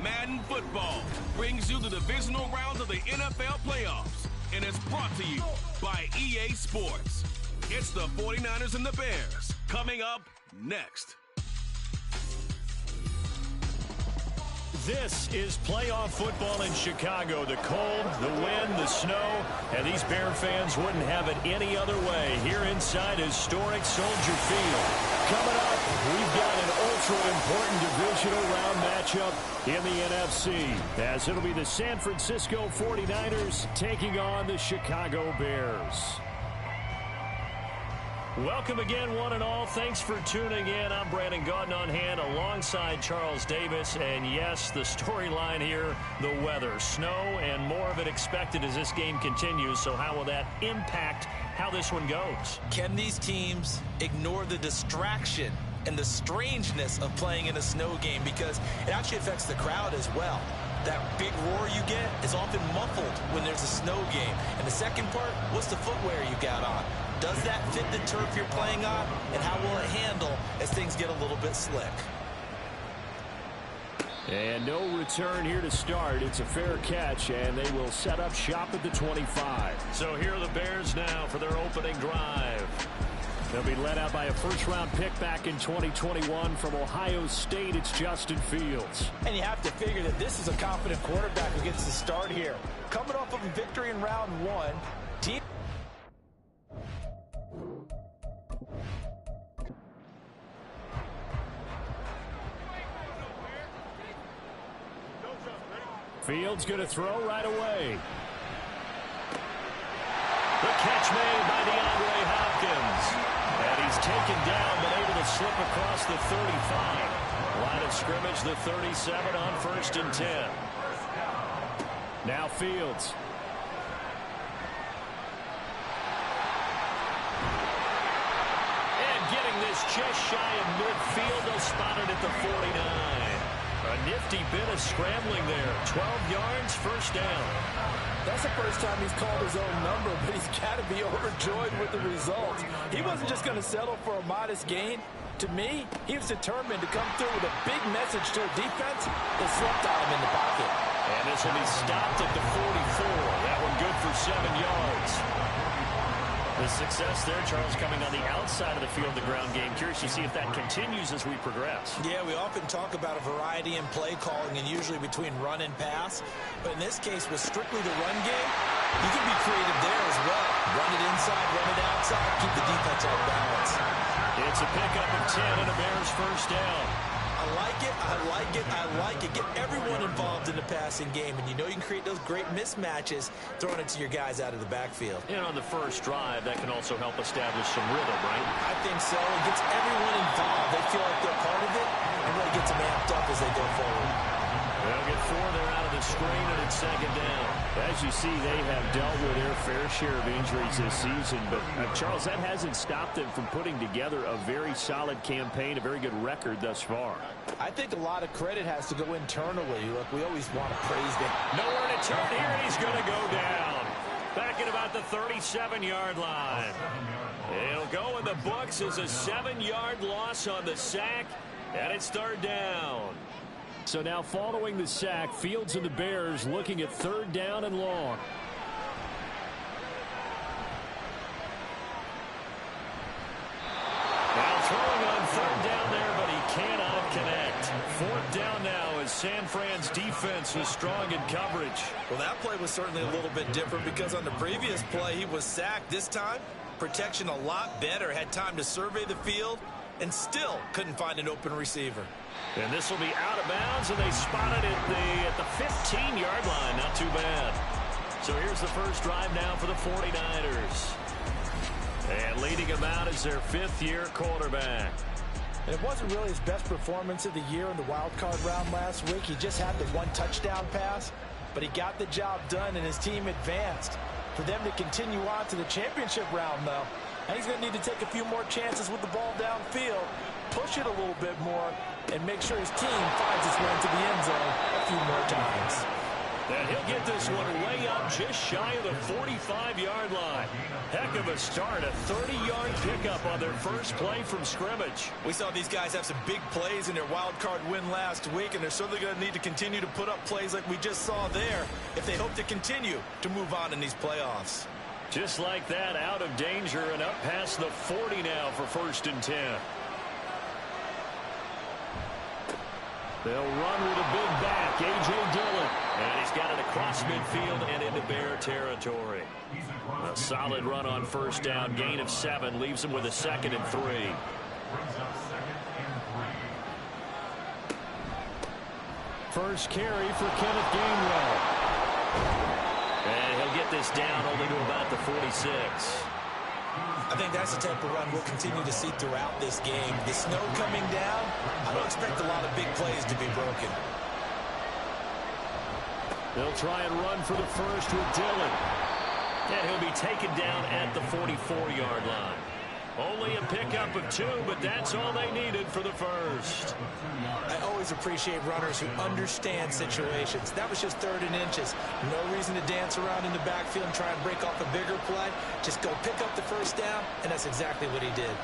Madden Football brings you the divisional rounds of the NFL playoffs, and it's brought to you by EA Sports. It's the 49ers and the Bears coming up next. This is playoff football in Chicago. The cold, the wind, the snow, and these Bear fans wouldn't have it any other way here inside historic Soldier Field. Coming up, we've got an ultra-important divisional round matchup in the NFC, as it'll be the San Francisco 49ers taking on the Chicago Bears. Welcome again, one and all. Thanks for tuning in. I'm Brandon Gaudin on hand alongside Charles Davis. And yes, the storyline here, the weather. Snow and more of it expected as this game continues. So how will that impact how this one goes? Can these teams ignore the distraction and the strangeness of playing in a snow game? Because it actually affects the crowd as well. That big roar you get is often muffled when there's a snow game. And the second part, what's the footwear you got on? Does that fit the turf you're playing on? And how will it handle as things get a little bit slick? And no return here to start. It's a fair catch, and they will set up shop at the 25. So here are the Bears now for their opening drive. They'll be led out by a first-round pick back in 2021 from Ohio State. It's Justin Fields. And you have to figure that this is a confident quarterback who gets to start here. Coming off of a victory in round one, team... Fields going to throw right away. The catch made by DeAndre Hopkins. And he's taken down, but able to slip across the 35. Line of scrimmage, the 37 on 1st and 10. Now Fields. And getting this just shy of midfield, they'll spot it at the 49. A nifty bit of scrambling there. 12 yards, first down. That's the first time he's called his own number, but he's got to be overjoyed with the results. He wasn't just going to settle for a modest gain. To me, he was determined to come through with a big message to a defense that slept on him in the pocket. And this will be stopped at the 44. That one good for 7 yards. The success there, Charles, coming on the outside of the field, the ground game. Curious to see if that continues as we progress. Yeah, we often talk about a variety in play calling and usually between run and pass. But in this case, with strictly the run game, you can be creative there as well. Run it inside, run it outside, keep the defense off balance. It's a pickup of 10 and a Bears first down. I like it, I like it, I like it. Get everyone involved in the passing game, and you know you can create those great mismatches throwing it to your guys out of the backfield. And on the first drive, that can also help establish some rhythm, right? I think so. It gets everyone involved. They feel like they're part of it, and really gets them amped up as they go forward. They'll get 4 there out of the screen, and it's second down. As you see, they have dealt with their fair share of injuries this season. But, Charles, that hasn't stopped them from putting together a very solid campaign, a very good record thus far. I think a lot of credit has to go internally. Look, we always want to praise them. Nowhere to turn here, and he's going to go down. Back at about the 37-yard line. It'll go in the books as a 7-yard loss on the sack, and it's third down. So now following the sack, Fields and the Bears looking at third down and long. Now throwing on third down there, but he cannot connect. Fourth down now as San Fran's defense was strong in coverage. Well, that play was certainly a little bit different because on the previous play he was sacked. This time, protection a lot better. Had time to survey the field and still couldn't find an open receiver. And this will be out of bounds, and they spot it at the 15-yard line. Not too bad. So here's the first drive now for the 49ers. And leading him out is their fifth-year quarterback. And it wasn't really his best performance of the year in the wild card round last week. He just had the one touchdown pass, but he got the job done, and his team advanced. For them to continue on to the championship round, though, and he's going to need to take a few more chances with the ball downfield, push it a little bit more, and make sure his team finds its way into the end zone a few more times. And he'll get this one way up just shy of the 45-yard line. Heck of a start, a 30-yard pickup on their first play from scrimmage. We saw these guys have some big plays in their wild card win last week, and they're certainly going to need to continue to put up plays like we just saw there if they hope to continue to move on in these playoffs. Just like that, out of danger and up past the 40 now for 1st and 10. They'll run with a big back, A.J. Dillon. And he's got it across midfield and into Bear territory. A solid run on 1st down, gain of 7, leaves him with a 2nd and 3. First carry for Kenneth Gainwell. And he'll get this down only to about the 46. I think that's the type of run we'll continue to see throughout this game. The snow coming down, I don't expect a lot of big plays to be broken. They'll try and run for the first with Dillon. And he'll be taken down at the 44-yard line. Only a pickup of 2, but that's all they needed for the first. I always appreciate runners who understand situations. That was just 3rd and inches. No reason to dance around in the backfield and try and break off a bigger play. Just go pick up the 1st down, and that's exactly what he did.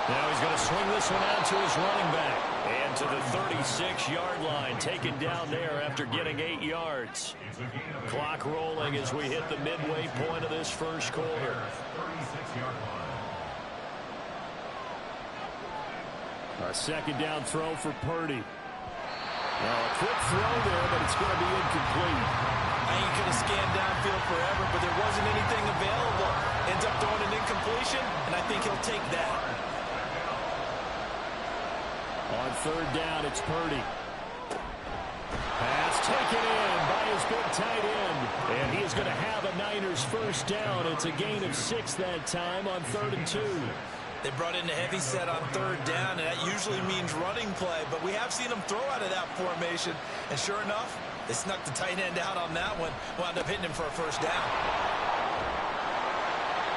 Now he's going to swing this one out to his running back. And to the 36-yard line, taken down there after getting 8 yards. Clock rolling as we hit the midway point of this first quarter. A 2nd down throw for Purdy. Now a quick throw there, but it's going to be incomplete. I ain't going to scan downfield forever, but there wasn't anything available. Ends up throwing an incompletion, and I think he'll take that. On 3rd down, it's Purdy. Pass taken in by his big tight end. And he is going to have a Niners 1st down. It's a gain of 6 that time on 3rd and 2. They brought in the heavy set on 3rd down, and that usually means running play. But we have seen them throw out of that formation. And sure enough, they snuck the tight end out on that one. Wound up hitting him for a 1st down.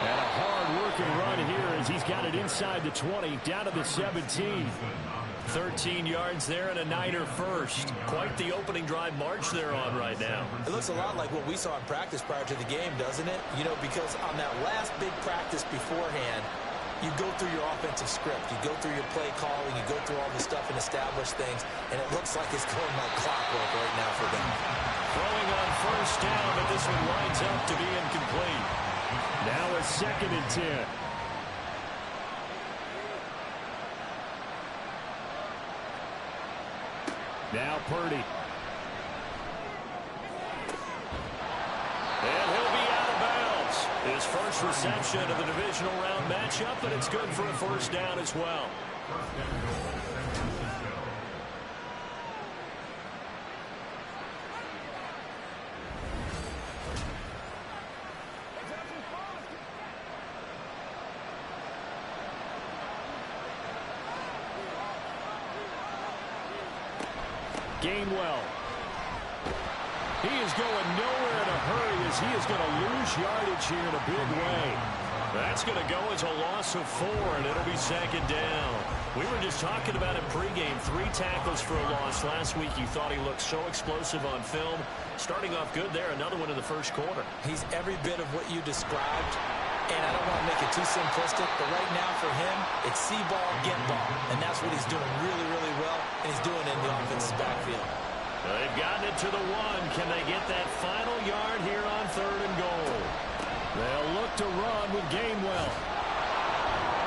And a hard-working run here as he's got it inside the 20, down to the 17. 13 yards there and a Niner 1st. Quite the opening drive march they're on right now. It looks a lot like what we saw in practice prior to the game, doesn't it? You know, because on that last big practice beforehand, you go through your offensive script. You go through your play calling. You go through all the stuff and establish things. And it looks like it's going like clockwork right now for them. Throwing on 1st down, but this one winds up to be incomplete. Now a 2nd and 10. Now Purdy. And he'll be out of bounds. His first reception of the divisional round matchup, and it's good for a 1st down as well. Gainwell. He is going nowhere in a hurry as he is going to lose yardage here in a big way. That's going to go as a loss of 4, and it'll be 2nd down. We were just talking about it pregame. 3 tackles for a loss last week. You thought he looked so explosive on film. Starting off good there. Another one in the first quarter. He's every bit of what you described. And I don't want to make it too simplistic, but right now for him, it's see ball, get ball. And that's what he's doing really, really well, and he's doing it in the offensive backfield. They've gotten it to the 1. Can they get that final yard here on 3rd and goal? They'll look to run with Gainwell.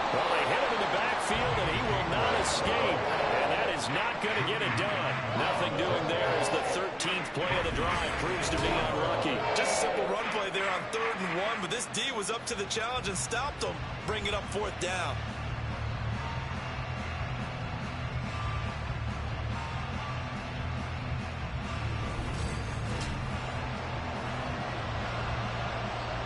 Well, they hit him in the backfield, and he will not escape. And that is not going to get it done. Nothing doing there as the 13th play of the drive proves to be unlucky. Just a simple run play there on 3rd and 1, but this D was up to the challenge and stopped him, bringing up 4th down.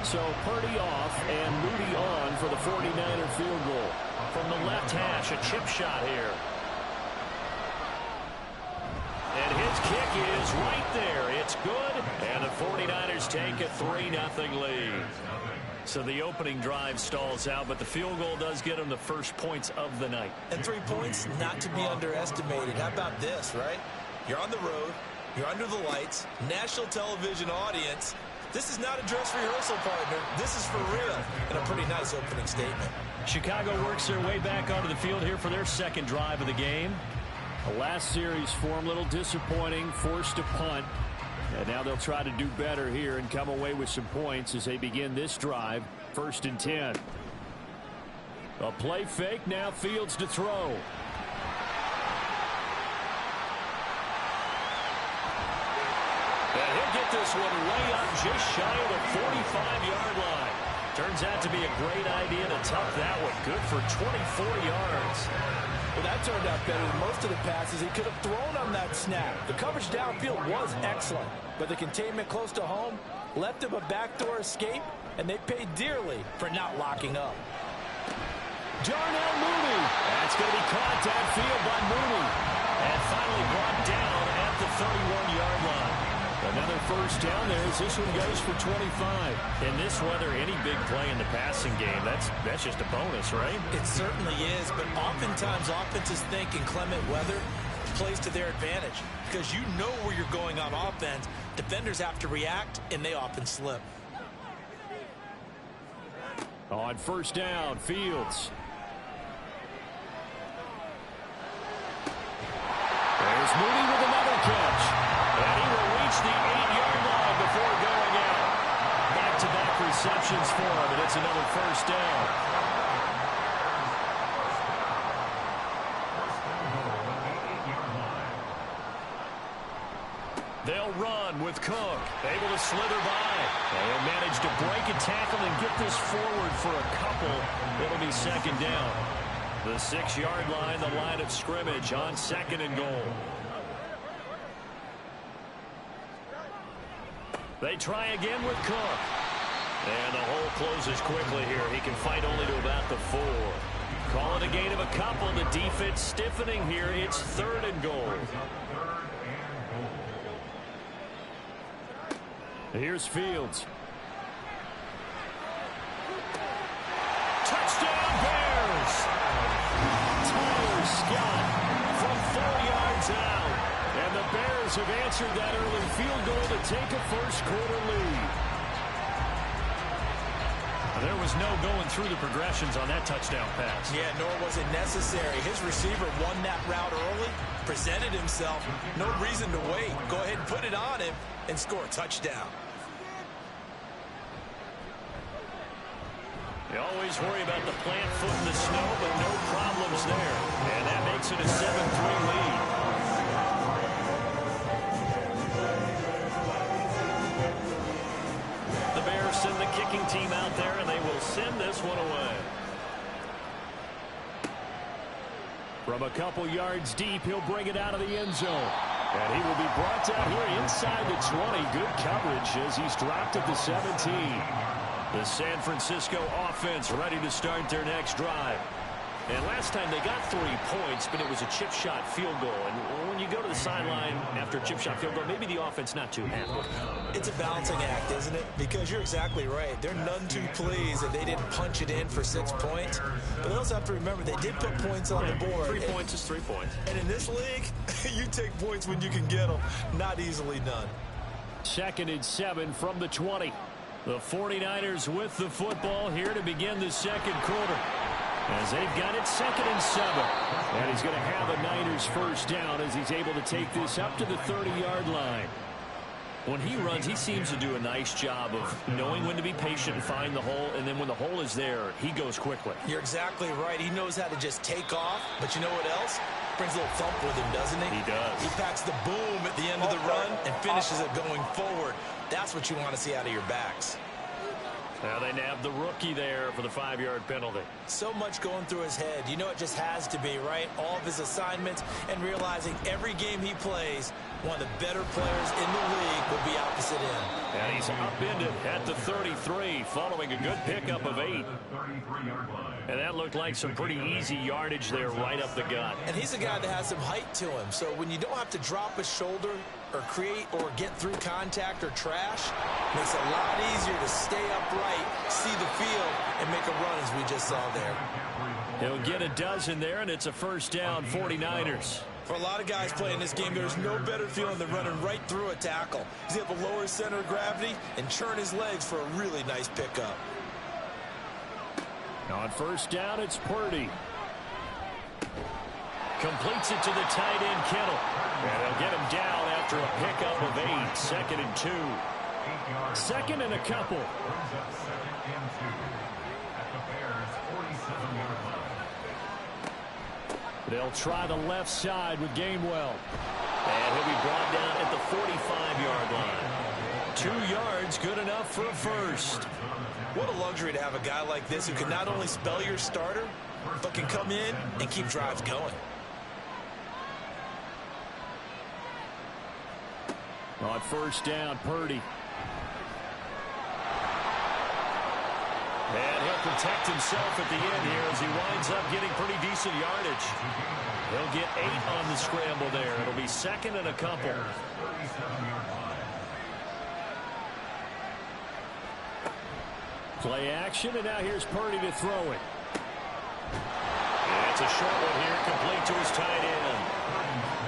So Purdy off and Moody on for the 49er field goal. From the left hash, a chip shot here. And his kick is right there. It's good. And the 49ers take a 3-0 lead. So the opening drive stalls out, but the field goal does get them the first points of the night. And 3 points, not to be underestimated. How about this, right? You're on the road. You're under the lights. National television audience. This is not a dress rehearsal, partner. This is for real. And a pretty nice opening statement. Chicago works their way back onto the field here for their second drive of the game. The last series form a little disappointing, forced to punt. And now they'll try to do better here and come away with some points as they begin this drive. 1st and 10. A play fake, now Fields to throw. And he'll get this one way up just shy of the 45-yard line. Turns out to be a great idea to tuck that one. Good for 24 yards. Well, that turned out better than most of the passes he could have thrown on that snap. The coverage downfield was excellent, but the containment close to home left him a backdoor escape, and they paid dearly for not locking up. Darnell Mooney. That's going to be caught downfield by Mooney. And finally brought down at the 31-yard line. Another first down there as this one goes for 25. In this weather, any big play in the passing game, that's just a bonus, right? It certainly is, but oftentimes offenses think in clement weather plays to their advantage because you know where you're going on offense. Defenders have to react, and they often slip. On first down, Fields. There's Mooney with another catch. And he will reach the 8-yard line before going out. Back-to-back receptions for him, and it's another first down. They'll run with Cook. Able to slither by. They'll manage to break a tackle and get this forward for a couple. It'll be second down. The 6-yard line, the line of scrimmage on 2nd and goal. They try again with Cook. And the hole closes quickly here. He can fight only to about the 4. Call it a gain of a couple. The defense stiffening here. It's 3rd and goal. Here's Fields. Touchdown Bears! Tyler Scott from 4 yards out. And the Bears have answered that early field goal to take a first-quarter lead. There was no going through the progressions on that touchdown pass. Yeah, nor was it necessary. His receiver won that route early, presented himself. No reason to wait. Go ahead and put it on him and score a touchdown. You always worry about the plant foot in the snow, but no problems there. And that makes it a 7-3 lead. Send the kicking team out there, and they will send this one away. From a couple yards deep, he'll bring it out of the end zone. And he will be brought down here inside the 20. Good coverage as he's dropped at the 17. The San Francisco offense ready to start their next drive. And last time they got 3 points, but it was a chip shot field goal. And when you go to the sideline after a chip shot field goal, maybe the offense not too happy. It's a balancing act, isn't it? Because you're exactly right. They're none too pleased that they didn't punch it in for 6 points. But they also have to remember they did put points on the board. 3 points is 3 points. And in this league, you take points when you can get them. Not easily done. 2nd and 7 from the 20. The 49ers with the football here to begin the second quarter. As they've got it 2nd and 7. And he's going to have a Niners first down as he's able to take this up to the 30-yard line. When he runs, he seems to do a nice job of knowing when to be patient and find the hole, and then when the hole is there, he goes quickly. You're exactly right. He knows how to just take off, but you know what else? Brings a little thump with him, doesn't he? He does. He packs the boom at the end of the run and finishes it going forward. That's what you want to see out of your backs. Now they nab the rookie there for the 5-yard penalty. So much going through his head. You know it just has to be, right? All of his assignments and realizing every game he plays, one of the better players in the league will be opposite him. And he's upended at the 33 following a good pickup of 8. And that looked like some pretty easy yardage there right up the gut. And he's a guy that has some height to him. So when you don't have to drop a shoulder or create or get through contact or trash, makes it a lot easier to stay upright, see the field, and make a run as we just saw there. He'll get a dozen there, and it's a first down, 49ers. For a lot of guys playing this game, there's no better feeling than running right through a tackle. He's able to lower his center of gravity and churn his legs for a really nice pickup. On first down, it's Purdy. Completes it to the tight end, Kittle. And they'll get him down after a pickup of 8. 2nd and 2. 2nd and a couple. They'll try the left side with Gainwell. And he'll be brought down at the 45-yard line. 2 yards, good enough for a first. What a luxury to have a guy like this who can not only spell your starter, but can come in and keep drives going. On first down, Purdy. And he'll protect himself at the end here as he winds up getting pretty decent yardage. He'll get 8 on the scramble there. It'll be 2nd and a couple. Play action, and now here's Purdy to throw it. And it's a short one here, complete to his tight end.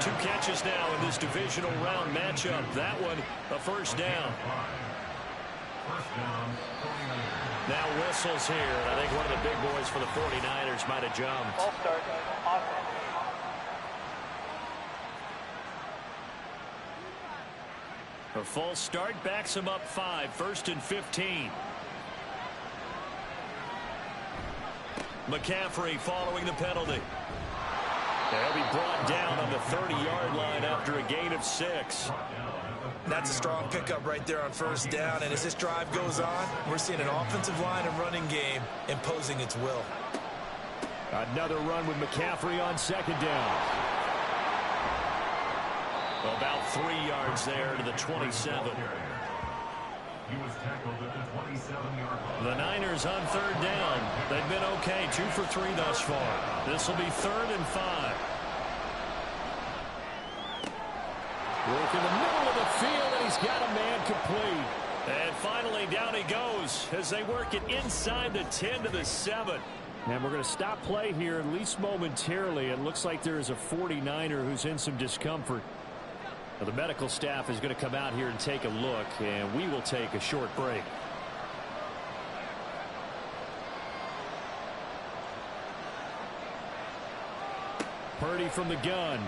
2 catches now in this divisional round matchup. That one, a first down. Now whistles here, and I think one of the big boys for the 49ers might have jumped. Ball start. Offense. A false start backs him up 5. 1st and 15. McCaffrey following the penalty. They'll be brought down on the 30-yard line after a gain of 6. That's a strong pickup right there on first down, and as this drive goes on, we're seeing an offensive line and running game imposing its will. Another run with McCaffrey on 2nd down. About 3 yards there to the 27. The Niners on 3rd down. They've been okay, 2 for 3 thus far. This will be 3rd and 5. Work in the middle of the field, and he's got a man complete. And finally, down he goes as they work it inside the 10 to the 7. And we're going to stop play here, at least momentarily. It looks like there is a 49er who's in some discomfort. Now, the medical staff is going to come out here and take a look, and we will take a short break. Purdy from the gun.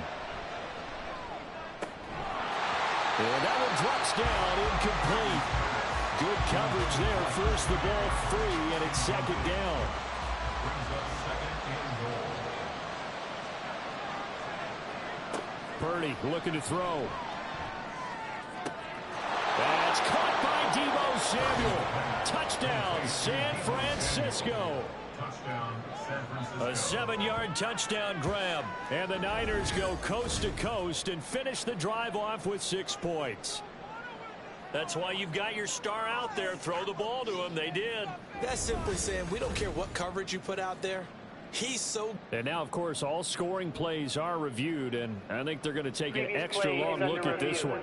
And that one drops down, incomplete. Good coverage there. Forced the ball free, and it's 2nd down. Purdy looking to throw. That's caught by Deebo Samuel. Touchdown, San Francisco. A 7-yard touchdown grab. And the Niners go coast to coast and finish the drive off with 6 points. That's why you've got your star out there. Throw the ball to him. They did. That's simply saying we don't care what coverage you put out there. He's so... And now, of course, all scoring plays are reviewed, and I think they're going to take an extra long look at this one.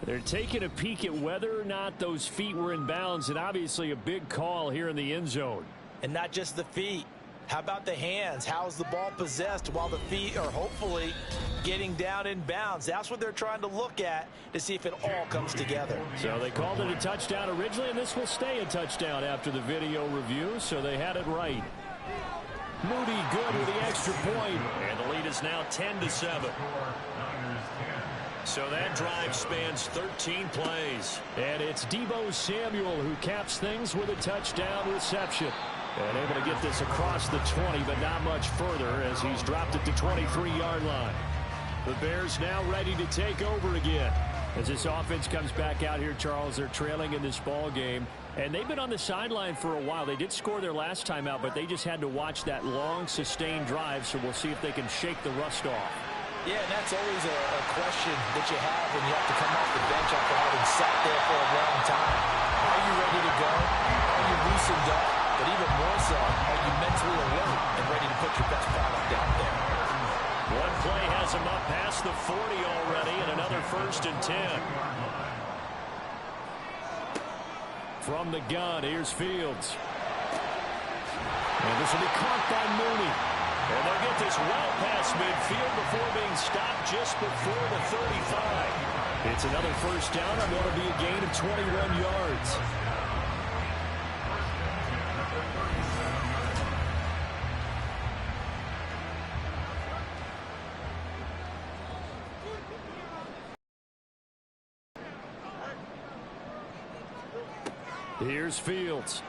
They're taking a peek at whether or not those feet were in bounds, and obviously a big call here in the end zone. And not just the feet. How about the hands? How's the ball possessed while the feet are hopefully getting down in bounds? That's what they're trying to look at to see if it all comes together. So they called it a touchdown originally, and this will stay a touchdown after the video review, so they had it right. Moody good with the extra point, and the lead is now 10 to 7. So that drive spans 13 plays. And it's Deebo Samuel who caps things with a touchdown reception. And able to get this across the 20, but not much further as he's dropped it to 23-yard line. The Bears now ready to take over again. As this offense comes back out here, Charles, they're trailing in this ball game. And they've been on the sideline for a while. They did score their last time out, but they just had to watch that long, sustained drive. So we'll see if they can shake the rust off. Yeah, and that's always a question that you have when you have to come off the bench after having sat there for a long time. Are you ready to go? Are you loosened up? But even more so, are you mentally alert and ready to put your best product out there? One play has him up past first and 10. From the gun, here's Fields. And this will be caught by Mooney. And they'll get this well past midfield before being stopped just before the 35. It's another first down and going to be a gain of 21 yards. Here's Fields.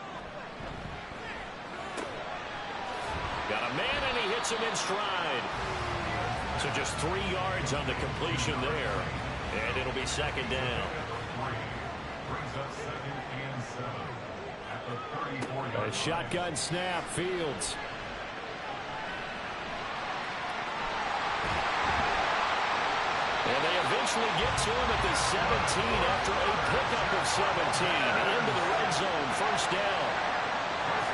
Got a man, and he hits him in stride. So just 3 yards on the completion there. And it'll be second down. A shotgun snap, Fields. And they eventually get to him at the 17 after a pickup of 17 into the red zone, first down.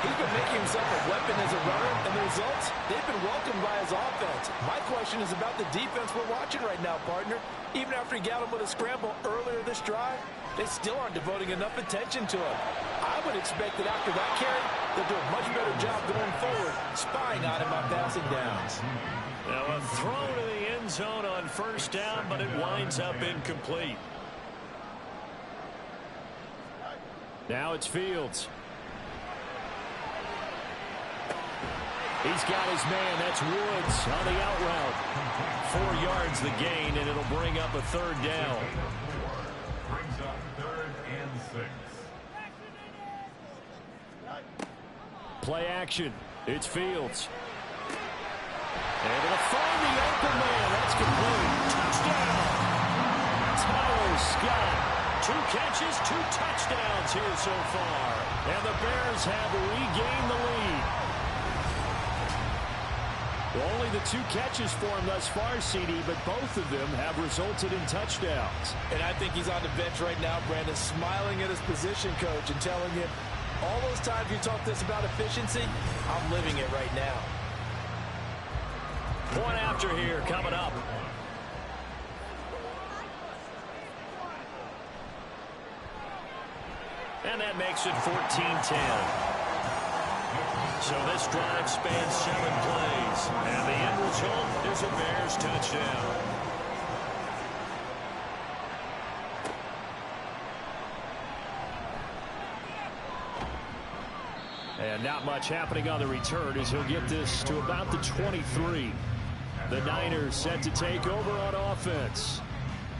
He's been making himself a weapon as a runner, and the results, they've been welcomed by his offense. My question is about the defense we're watching right now, partner. Even after he got him with a scramble earlier this drive, they still aren't devoting enough attention to him. I would expect that after that carry, they'll do a much better job going forward, spying on him on passing downs. Now a throw to the end zone on first down, but it winds up incomplete. Now it's Fields. He's got his man. That's Woods on the out route. 4 yards the gain, and it'll bring up a third down. Brings up 3rd and 6. Play action. It's Fields. And it'll find the open man. That's complete. Touchdown. Tyler Scott. 2 catches, 2 touchdowns here so far. And the Bears have regained the lead. Well, only the 2 catches for him thus far, CD, but both of them have resulted in touchdowns. And I think he's on the bench right now, Brandon, smiling at his position coach and telling him, all those times you talked to us about efficiency, I'm living it right now. Point after here coming up. And that makes it 14-10. So this drive spans 7 plays. And the end result is a Bears touchdown. And not much happening on the return as he'll get this to about the 23. The Niners set to take over on offense.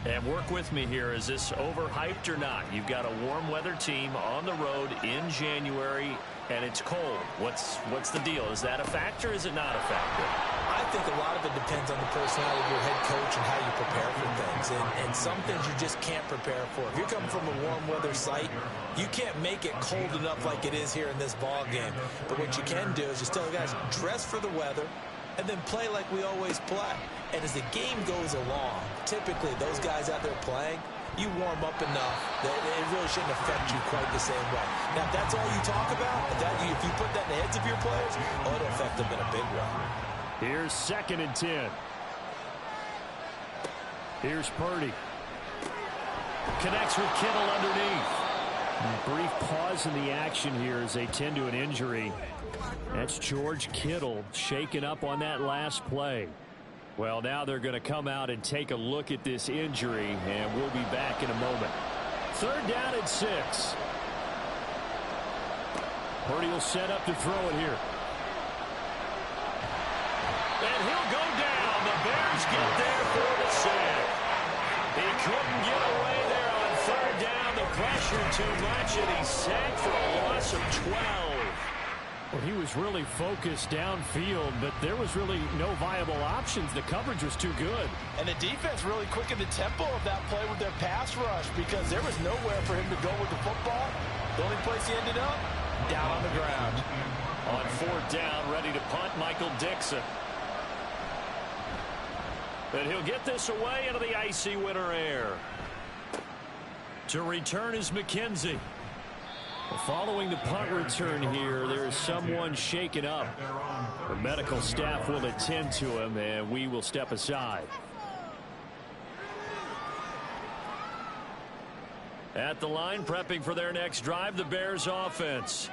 And work with me here. Is this overhyped or not? You've got a warm weather team on the road in January, and it's cold. What's the deal? Is that a factor or is it not a factor? I think a lot of it depends on the personality of your head coach and how you prepare for things. And some things you just can't prepare for. If you're coming from a warm weather site, you can't make it cold enough like it is here in this ball game. But what you can do is just tell the guys, dress for the weather, and then play like we always play. And as the game goes along, typically those guys out there playing, you warm up enough that it really shouldn't affect you quite the same way. Now, if that's all you talk about, if you put that in the heads of your players, oh, it'll affect them in a big way. Here's 2nd and 10. Here's Purdy. Connects with Kittle underneath. A brief pause in the action here as they tend to an injury. That's George Kittle shaken up on that last play. Well, now they're going to come out and take a look at this injury, and we'll be back in a moment. 3rd down and 6. Purdy will set up to throw it here. And he'll go down. The Bears get there for the sack. He couldn't get away there on 3rd down. The pressure too much, and he's sacked for a loss of 12. Well, he was really focused downfield, but there was really no viable options. The coverage was too good. And the defense really quickened the tempo of that play with their pass rush because there was nowhere for him to go with the football. The only place he ended up, down on the ground. On 4th down, ready to punt, Michael Dixon. But he'll get this away into the icy winter air. To return is McKenzie. Following the punt return here, there is someone shaken up. The medical staff will attend to him, and we will step aside. At the line, prepping for their next drive, the Bears offense.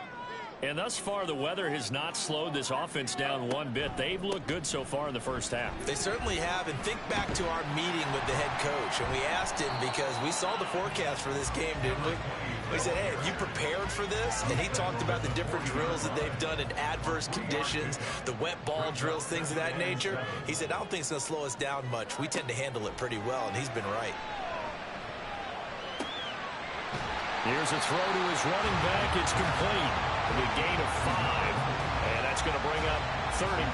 And thus far, the weather has not slowed this offense down one bit. They've looked good so far in the first half. They certainly have. And think back to our meeting with the head coach. And we asked him because we saw the forecast for this game, didn't we? We said, hey, have you prepared for this? And he talked about the different drills that they've done in adverse conditions, the wet ball drills, things of that nature. He said, I don't think it's going to slow us down much. We tend to handle it pretty well, and he's been right. Here's a throw to his running back. It's complete. A gain of 5. And that's going to bring up 3rd and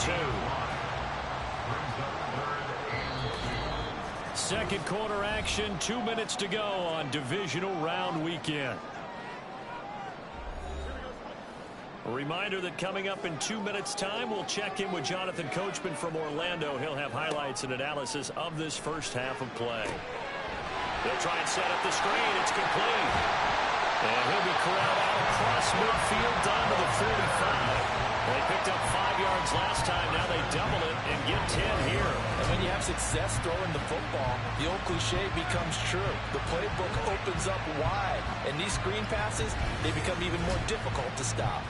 2. Second quarter action. 2 minutes to go on divisional round weekend. A reminder that coming up in 2 minutes' time, we'll check in with Jonathan Coachman from Orlando. He'll have highlights and analysis of this first half of play. They'll try and set up the screen. It's complete. And he'll be corralled out across midfield down to the 45. They picked up 5 yards last time. Now they double it and get 10 here. And when you have success throwing the football, the old cliche becomes true. The playbook opens up wide. And these screen passes, they become even more difficult to stop.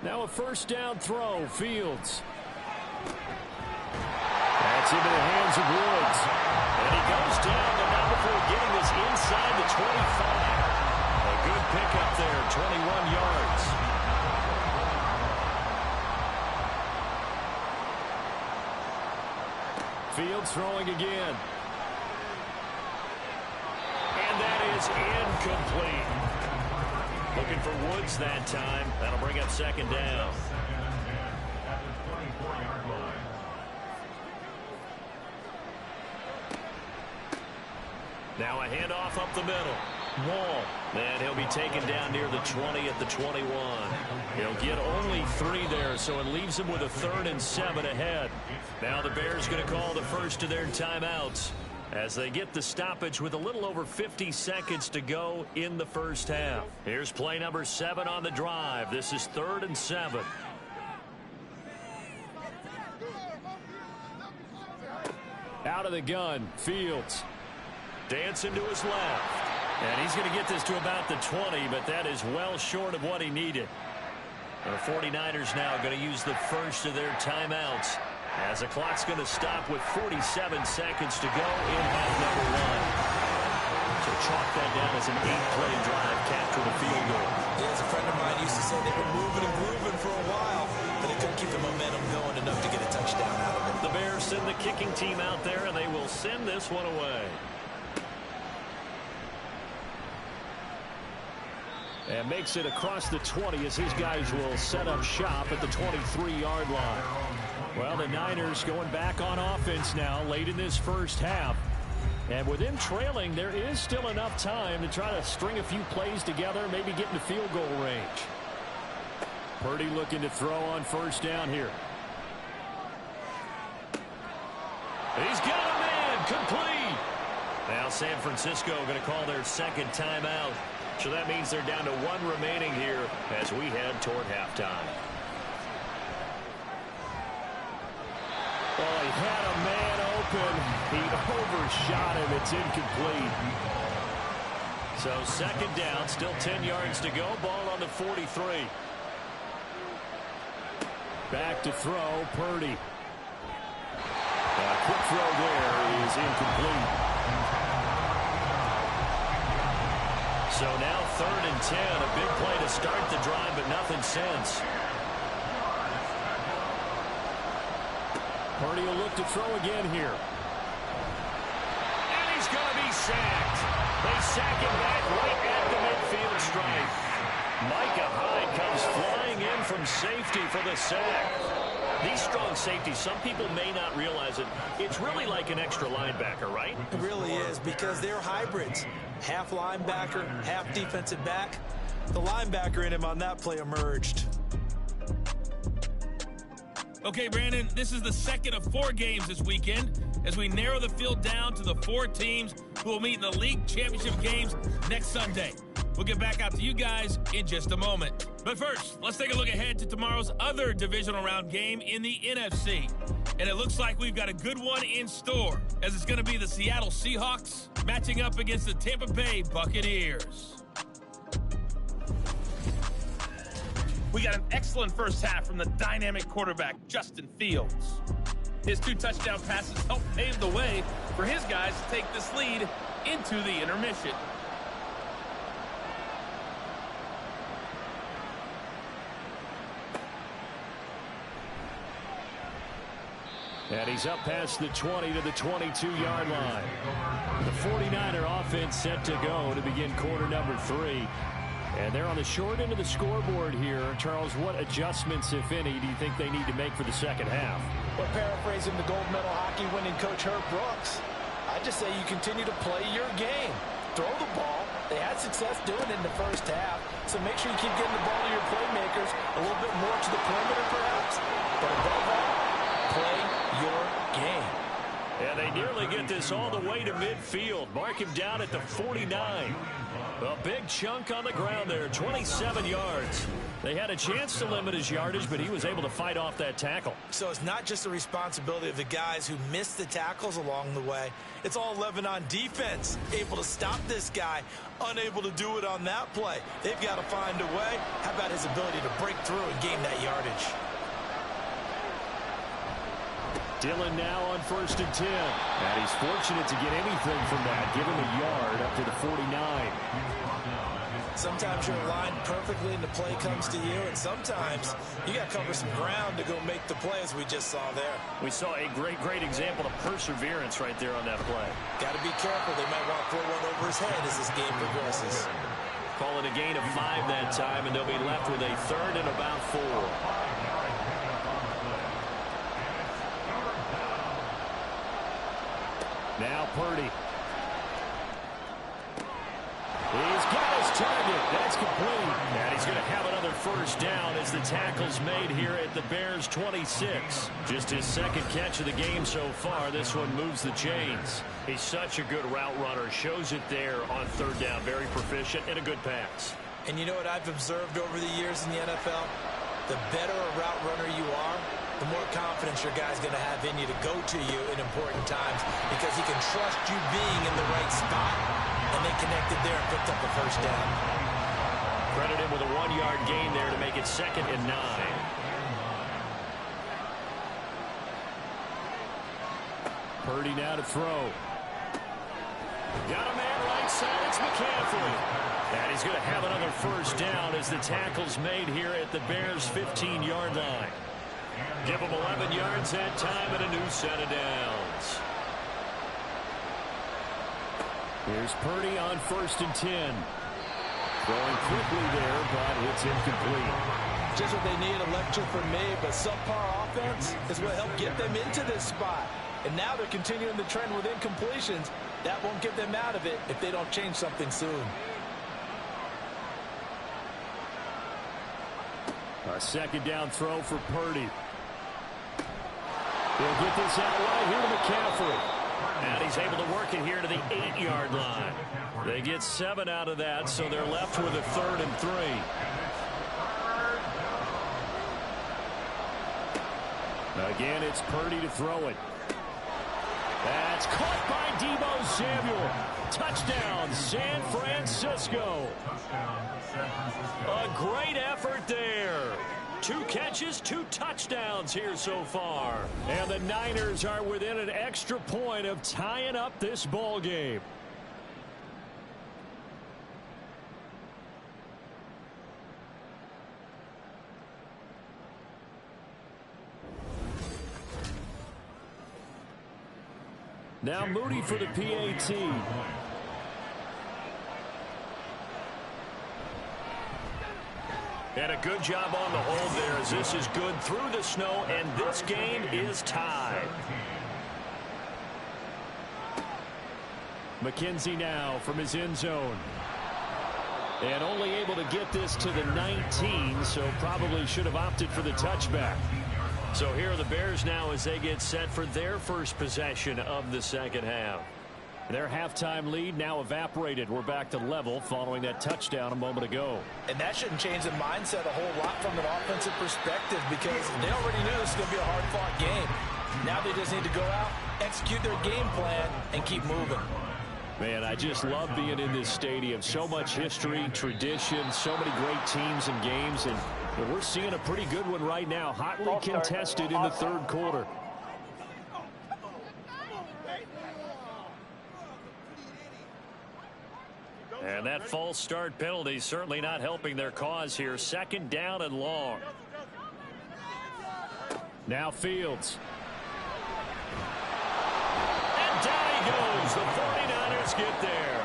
Now a first down throw, Fields. That's into the hands of Woods. And he goes down, but not before getting this inside the 25. A good pickup there, 21 yards. Fields throwing again. And that is incomplete. Looking for Woods that time. That'll bring up 2nd down. Now a handoff up the middle. Wall. And he'll be taken down near the 20 at the 21. He'll get only 3 there, so it leaves him with a 3rd and 7 ahead. Now the Bears going to call the first of their timeouts as they get the stoppage with a little over 50 seconds to go in the first half. Here's play number 7 on the drive. This is 3rd and 7. Out of the gun, Fields. Dancing to his left. And he's going to get this to about the 20, but that is well short of what he needed. And the 49ers now going to use the first of their timeouts as the clock's going to stop with 47 seconds to go in half number 1. So chalk that down as an 8-play drive, capture the field goal. Yeah, as a friend of mine used to say, they were moving and grooving for a while, but they couldn't keep the momentum going enough to get a touchdown out of it. The Bears send the kicking team out there, and they will send this one away. And makes it across the 20 as his guys will set up shop at the 23-yard line. Well, the Niners going back on offense now late in this first half. And with them trailing, there is still enough time to try to string a few plays together, maybe get into field goal range. Purdy looking to throw on first down here. He's got a man, complete. Now San Francisco going to call their 2nd timeout. So that means they're down to 1 remaining here as we head toward halftime. Oh, he had a man open. He overshot him. It's incomplete. So 2nd down, still 10 yards to go. Ball on the 43. Back to throw, Purdy. A quick throw there is incomplete. So now 3rd and 10, a big play to start the drive, but nothing since. Purdy will look to throw again here. And he's going to be sacked. They sack him back right at the midfield stripe. Micah Hyde comes flying in from safety for the sack. These strong safeties, some people may not realize it. It's really like an extra linebacker, right? It really is, because they're hybrids. Half linebacker, half defensive back. The linebacker in him on that play emerged. Okay, Brandon, this is the 2nd of 4 games this weekend as we narrow the field down to the 4 teams who will meet in the league championship games next Sunday. We'll get back out to you guys in just a moment. But first, let's take a look ahead to tomorrow's other divisional round game in the NFC. And it looks like we've got a good one in store, as it's going to be the Seattle Seahawks matching up against the Tampa Bay Buccaneers. We got an excellent first half from the dynamic quarterback, Justin Fields. His 2 touchdown passes helped pave the way for his guys to take this lead into the intermission. And he's up past the 20 to the 22-yard line. The 49er offense set to go to begin quarter number 3. And they're on the short end of the scoreboard here. Charles, what adjustments, if any, do you think they need to make for the second half? Well, paraphrasing the gold medal hockey winning coach Herb Brooks, I just say you continue to play your game. Throw the ball. They had success doing it in the first half, so make sure you keep getting the ball to your playmakers a little bit more to the perimeter, perhaps. But above all, play your game. And they nearly get this all the way to midfield. Mark him down at the 49. A big chunk on the ground there, 27 yards. They had a chance to limit his yardage, but he was able to fight off that tackle. So it's not just the responsibility of the guys who missed the tackles along the way. It's all 11 on defense, able to stop this guy, unable to do it on that play. They've got to find a way. How about his ability to break through and gain that yardage? Dillon now on 1st and 10. And he's fortunate to get anything from that. Give him a yard up to the 49. Sometimes you're aligned perfectly and the play comes to you, and sometimes you got to cover some ground to go make the play, as we just saw there. We saw a great example of perseverance right there on that play. Got to be careful. They might want to throw one over his head as this game progresses. Call it a gain of 5 that time, and they'll be left with a 3rd and about 4. Now Purdy. He's got his target. That's complete. And he's going to have another first down as the tackle's made here at the Bears' 26. Just his 2nd catch of the game so far. This one moves the chains. He's such a good route runner. Shows it there on 3rd down. Very proficient and a good pass. And you know what I've observed over the years in the NFL? The better a route runner you are, the more confidence your guy's going to have in you to go to you in important times, because he can trust you being in the right spot, and they connected there and picked up the first down. Credit him with a 1-yard gain there to make it 2nd and 9. Purdy now to throw. Got a man right side. It's McCaffrey. And he's going to have another first down as the tackle's made here at the Bears' 15-yard line. Give him 11 yards that time and a new set of downs. Here's Purdy on 1st and 10. Throwing quickly there, but it's incomplete. Just what they need, a lecture from me, but subpar offense is what helped get them into this spot. And now they're continuing the trend with incompletions. That won't get them out of it if they don't change something soon. A 2nd down throw for Purdy. He'll get this out right here to McCaffrey. And he's able to work it here to the 8-yard line. They get 7 out of that, so they're left with a 3rd and 3. Again, it's Purdy to throw it. That's caught by Deebo Samuel. Touchdown, San Francisco. A great effort there. 2 catches, 2 touchdowns here so far. And the Niners are within an extra point of tying up this ball game. Now Moody for the PAT. And a good job on the hold there, as this is good through the snow, and this game is tied. McKenzie now from his end zone. And only able to get this to the 19, so probably should have opted for the touchback. So here are the Bears now as they get set for their first possession of the second half. Their halftime lead now evaporated. We're back to level following that touchdown a moment ago. And that shouldn't change the mindset a whole lot from an offensive perspective because they already knew this was going to be a hard-fought game. Now they just need to go out, execute their game plan, and keep moving. Man, I just love being in this stadium. So much history, tradition, so many great teams and games, and we're seeing a pretty good one right now. Hotly contested in the third quarter. And that false start penalty certainly not helping their cause here. Second down and long. Now Fields. And down he goes. The 49ers get there.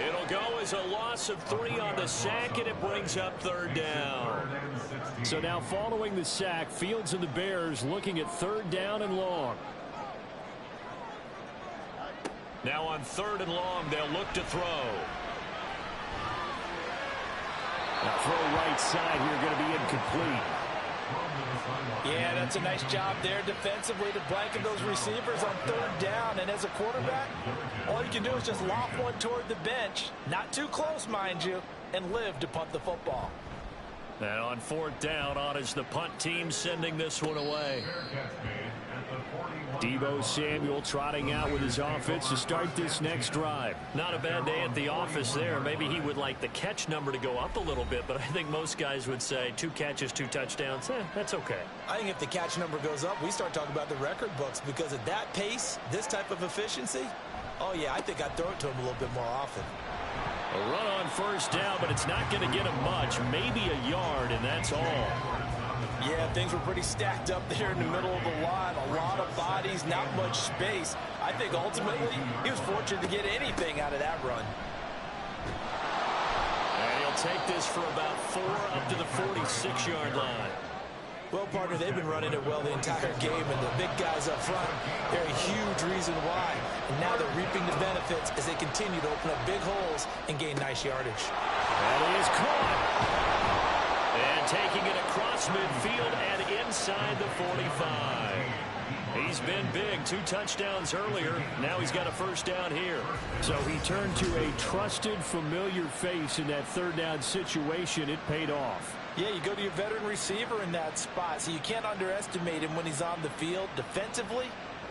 It'll go as a loss of 3 on the sack, and it brings up third down. So now following the sack, Fields and the Bears looking at third down and long. Now on third and long, they'll look to throw. Now throw right side here, going to be incomplete. Yeah, that's a nice job there defensively to blanket those receivers on third down. And as a quarterback, all you can do is just loft one toward the bench, not too close, mind you, and live to punt the football. And on fourth down, on is the punt team sending this one away. Deebo Samuel trotting out with his offense to start this next drive. Not a bad day at the office there. Maybe he would like the catch number to go up a little bit, but I think most guys would say 2 catches, 2 touchdowns. That's okay. I think if the catch number goes up, we start talking about the record books because at that pace, this type of efficiency, oh yeah, I think I'd throw it to him a little bit more often. A run on first down, but it's not going to get him much, maybe a yard, and that's all. Yeah, things were pretty stacked up there in the middle of the line. A lot of bodies, not much space. I think ultimately he was fortunate to get anything out of that run. And he'll take this for about 4 up to the 46-yard line. Well, partner, they've been running it well the entire game, and the big guys up front, they're a huge reason why. And now they're reaping the benefits as they continue to open up big holes and gain nice yardage. That is caught. And taking it across midfield and inside the 45. He's been big. 2 touchdowns earlier. Now he's got a first down here. So he turned to a trusted, familiar face in that third down situation. It paid off. Yeah, you go to your veteran receiver in that spot, so you can't underestimate him when he's on the field. Defensively,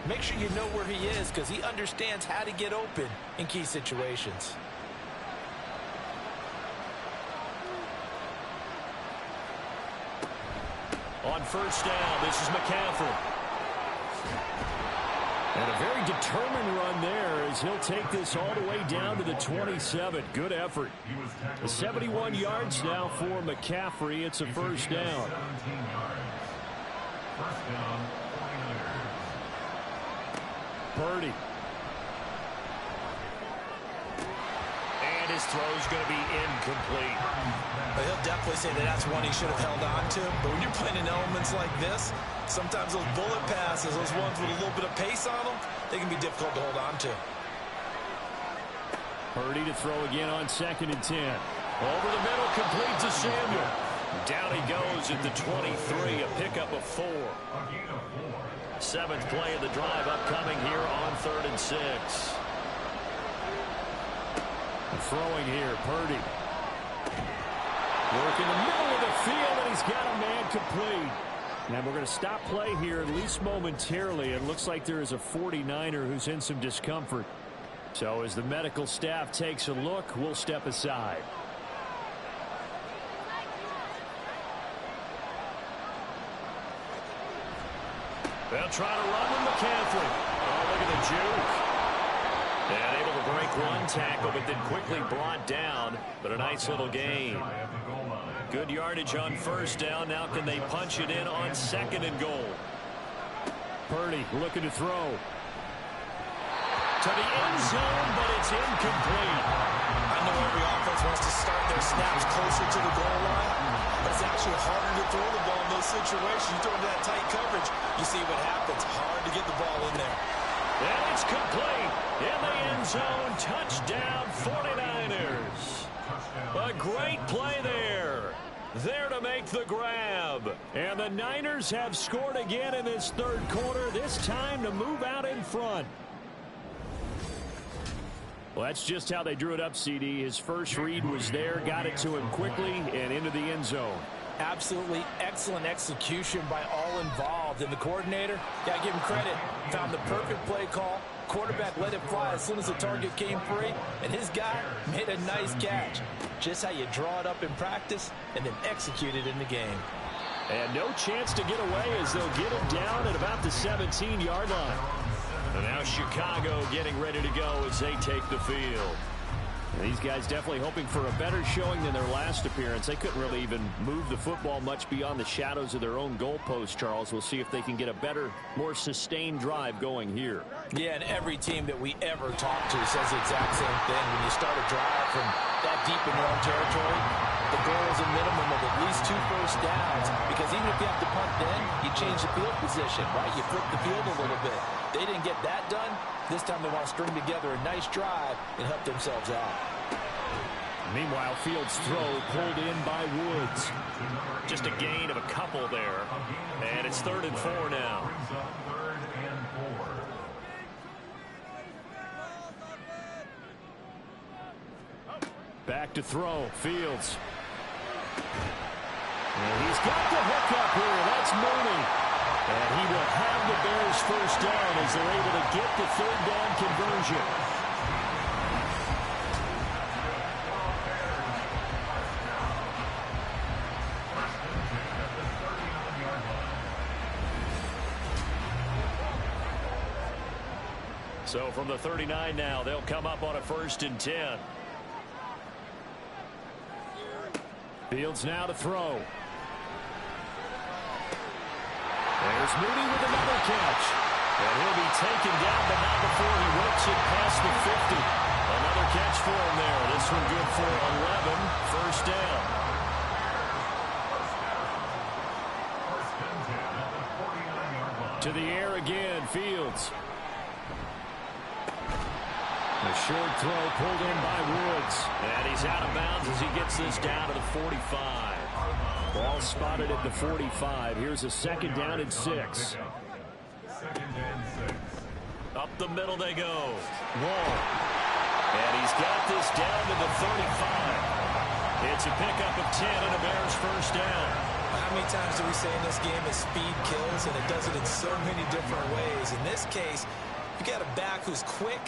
make sure you know where he is because he understands how to get open in key situations. On first down, this is McCaffrey. And a very determined run there as he'll take this all the way down to the 27. Good effort. 71 yards now for McCaffrey. It's a first down. Purdy. And his throw's going to be incomplete. But he'll definitely say that that's one he should have held on to. But when you're playing in elements like this, sometimes those bullet passes, those ones with a little bit of pace on them, they can be difficult to hold on to. Purdy to throw again on 2nd and 10. Over the middle, complete to Samuel. Down he goes at the 23, a pickup of 4. 7th play of the drive upcoming here on 3rd and 6. Throwing here, Purdy. Work in the middle of the field, and he's got a man complete. And we're going to stop play here, at least momentarily. It looks like there is a 49er who's in some discomfort. So as the medical staff takes a look, we'll step aside. They'll try to run with McCaffrey. Oh, look at the juke. And able to break one tackle, but then quickly brought down. But a nice little gain. Good yardage on first down. Now can they punch it in on 2nd and goal? Purdy looking to throw. To the end zone, but it's incomplete. I know every offense wants to start their snaps closer to the goal line, but it's actually harder to throw the ball in those situations. You throw into that tight coverage, you see what happens. Hard to get the ball in there. And it's complete. In the end zone, touchdown 49ers. A great play there. There to make the grab. And the Niners have scored again in this third quarter, this time to move out in front. Well, that's just how they drew it up, CD. His first read was there, got it to him quickly, and into the end zone. Absolutely excellent execution by all involved. And the coordinator, got to give him credit, found the perfect play call. Quarterback let it fly as soon as the target came free, and his guy made a nice catch. Just how you draw it up in practice and then execute it in the game. And no chance to get away as they'll get him down at about the 17-yard line. And now Chicago getting ready to go as they take the field. And these guys definitely hoping for a better showing than their last appearance. They couldn't really even move the football much beyond the shadows of their own goalpost, Charles. We'll see if they can get a better, more sustained drive going here. Yeah, and every team that we ever talk to says the exact same thing. When you start a drive from that deep in your own territory, the goal is a minimum of at least 2 first downs, because even if you have to punt then, you change the field position, right? You flip the field a little bit. They didn't get that done. This time they want to string together a nice drive and help themselves out. Meanwhile, Fields' throw pulled in by Woods. Just a gain of a couple there. And it's 3rd and 4 now. Back to throw. Fields. And he's got the hook up here. That's Mooney. And he will have the Bears first down as they're able to get the 3rd down conversion. So from the 39 now, they'll come up on a 1st and 10. Fields now to throw. There's Mooney with another catch. And he'll be taken down, but not before he works it past the 50. Another catch for him there. This one good for 11. First down. To the air again, Fields. A short throw pulled in by Woods. And he's out of bounds as he gets this down to the 45. Ball spotted at the 45. Here's a 2nd down and 6. Up the middle they go. Wall. And he's got this down to the 35. It's a pickup of 10 and a Bears first down. How many times do we say in this game that speed kills, and it does it in so many different ways? In this case, you got a back who's quick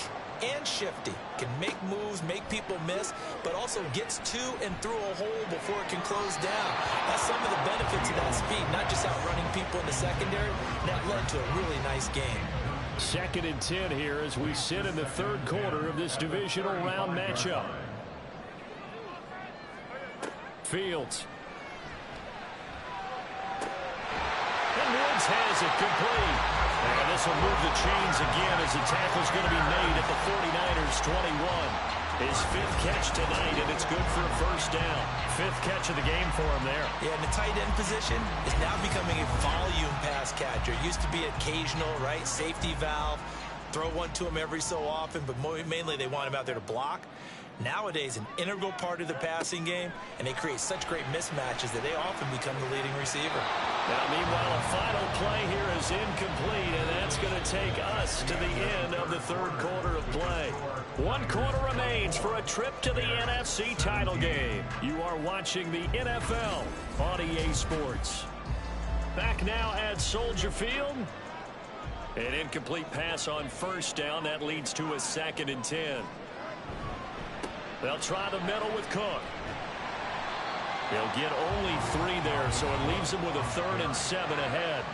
and shifty, can make moves, make people miss, but also gets to and through a hole before it can close down. That's some of the benefits of that speed, not just outrunning people in the secondary. That led to a really nice game. 2nd and 10 here as we sit in the 3rd quarter of this divisional round matchup. Fields. And Woods has it complete. And this will move the chains again as the tackle's going to be made at the 49ers 21. His 5th catch tonight, and it's good for a first down. 5th catch of the game for him there. Yeah, and the tight end position is now becoming a volume pass catcher. It used to be occasional, right? Safety valve. Throw one to him every so often, but mainly they want him out there to block. Nowadays, an integral part of the passing game, and they create such great mismatches that they often become the leading receiver. Now, meanwhile, a final play here is incomplete, and that's going to take us to the end of the 3rd quarter of play. 1 quarter remains for a trip to the NFC title game. You are watching the NFL on EA Sports. Back now at Soldier Field. An incomplete pass on first down. That leads to a 2nd and 10. They'll try the middle with Cook. They'll get only 3 there, so it leaves them with a 3rd and 7 ahead.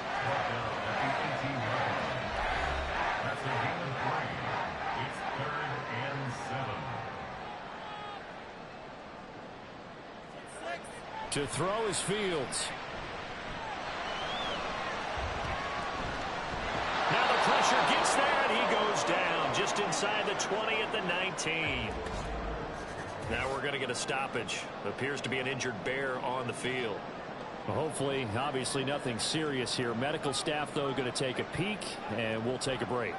To throw is Fields. Now the pressure gets there, and he goes down just inside the 20 at the 19. Now we're going to get a stoppage. Appears to be an injured Bear on the field. Well, hopefully, obviously nothing serious here. Medical staff, though, going to take a peek, and we'll take a break.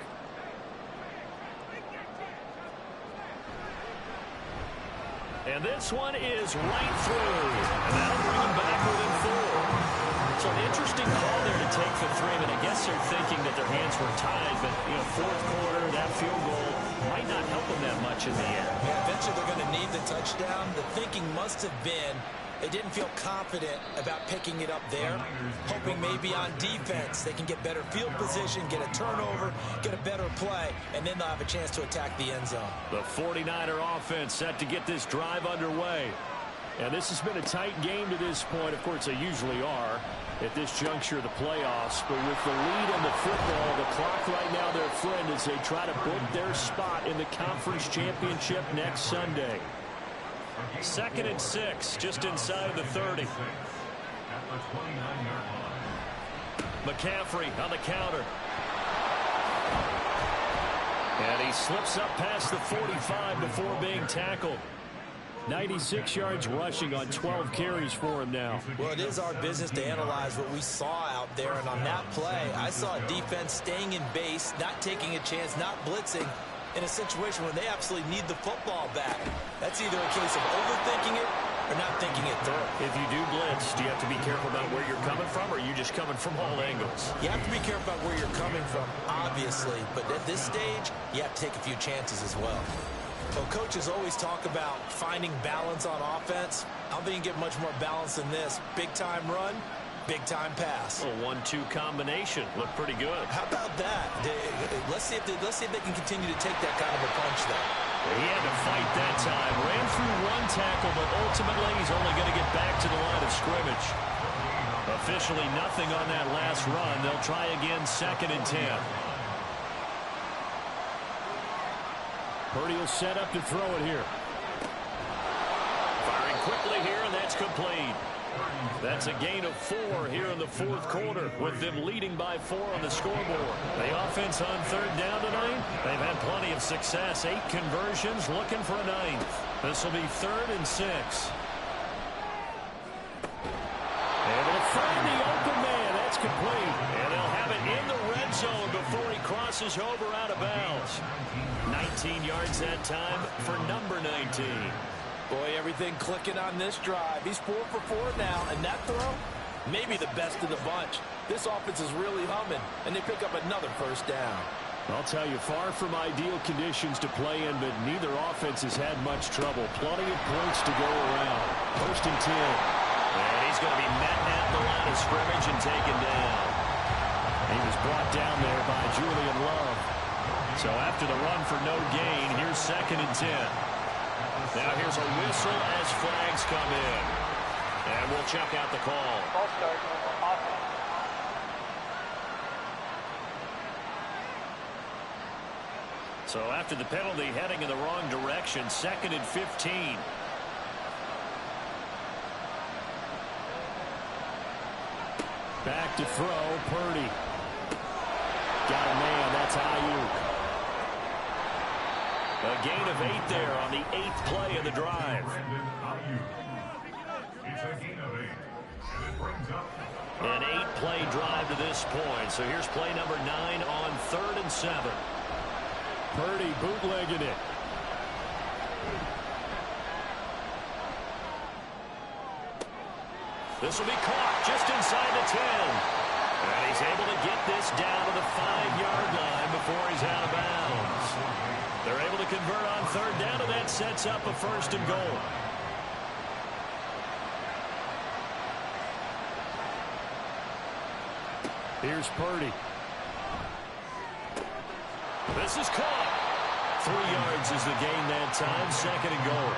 And this one is right through. And that'll bring them back within 4. So an interesting call there to take the 3. I mean, I guess they're thinking that their hands were tied, but, 4th quarter, that field goal might not help them that much in the end. Yeah, eventually they're going to need the touchdown. The thinking must have been they didn't feel confident about picking it up there, hoping maybe on defense they can get better field position, get a turnover, get a better play, and then they'll have a chance to attack the end zone. The 49er offense set to get this drive underway. And this has been a tight game to this point. Of course, they usually are at this juncture of the playoffs. But with the lead in the football, the clock right now their friend as they try to book their spot in the conference championship next Sunday. 2nd and 6, just inside of the 30. McCaffrey on the counter. And he slips up past the 45 before being tackled. 96 yards rushing on 12 carries for him now. Well, it is our business to analyze what we saw out there. And on that play, I saw a defense staying in base, not taking a chance, not blitzing, in a situation where they absolutely need the football back. That's either a case of overthinking it or not thinking it through. If you do blitz, do you have to be careful about where you're coming from, or are you just coming from all angles? You have to be careful about where you're coming from, obviously. But at this stage, you have to take a few chances as well. Well, coaches always talk about finding balance on offense. I don't think you can get much more balance than this. Big-time run, big-time pass. A 1-2 combination. Looked pretty good. How about that? Let's see if they can continue to take that kind of a punch there. He had to fight that time. Ran through one tackle, but ultimately he's only going to get back to the line of scrimmage. Officially nothing on that last run. They'll try again 2nd and 10. Purdy will set up to throw it here. Firing quickly here, and that's complete. That's a gain of 4 here in the 4th quarter, with them leading by 4 on the scoreboard. The offense on 3rd down tonight, they've had plenty of success. 8 conversions, looking for a 9th. This will be 3rd and 6. Able to find the open man. That's complete. And they'll have it in the red zone before he crosses over out of bounds. 19 yards that time for number 19. Boy, everything clicking on this drive. He's 4 for 4 now, and that throw, maybe the best of the bunch. This offense is really humming, and they pick up another 1st down. I'll tell you, far from ideal conditions to play in, but neither offense has had much trouble. Plenty of points to go around. 1st and 10. And he's going to be met at the line of scrimmage and taken down. He was brought down there by Julian Love. So after the run for no gain, here's 2nd and 10. Now here's a whistle as flags come in. And we'll check out the call. So after the penalty, heading in the wrong direction, 2nd and 15. Back to throw, Purdy. Got a man, that's Ayuk. A gain of 8 there on the 8th play of the drive. An 8-play drive to this point. So here's play number 9 on 3rd and 7. Purdy bootlegging it. This will be caught just inside the 10. And he's able to get this down to the 5-yard line before he's out of bounds. They're able to convert on 3rd down, and that sets up a 1st and goal. Here's Purdy. This is caught. 3 yards is the gain that time. 2nd and goal.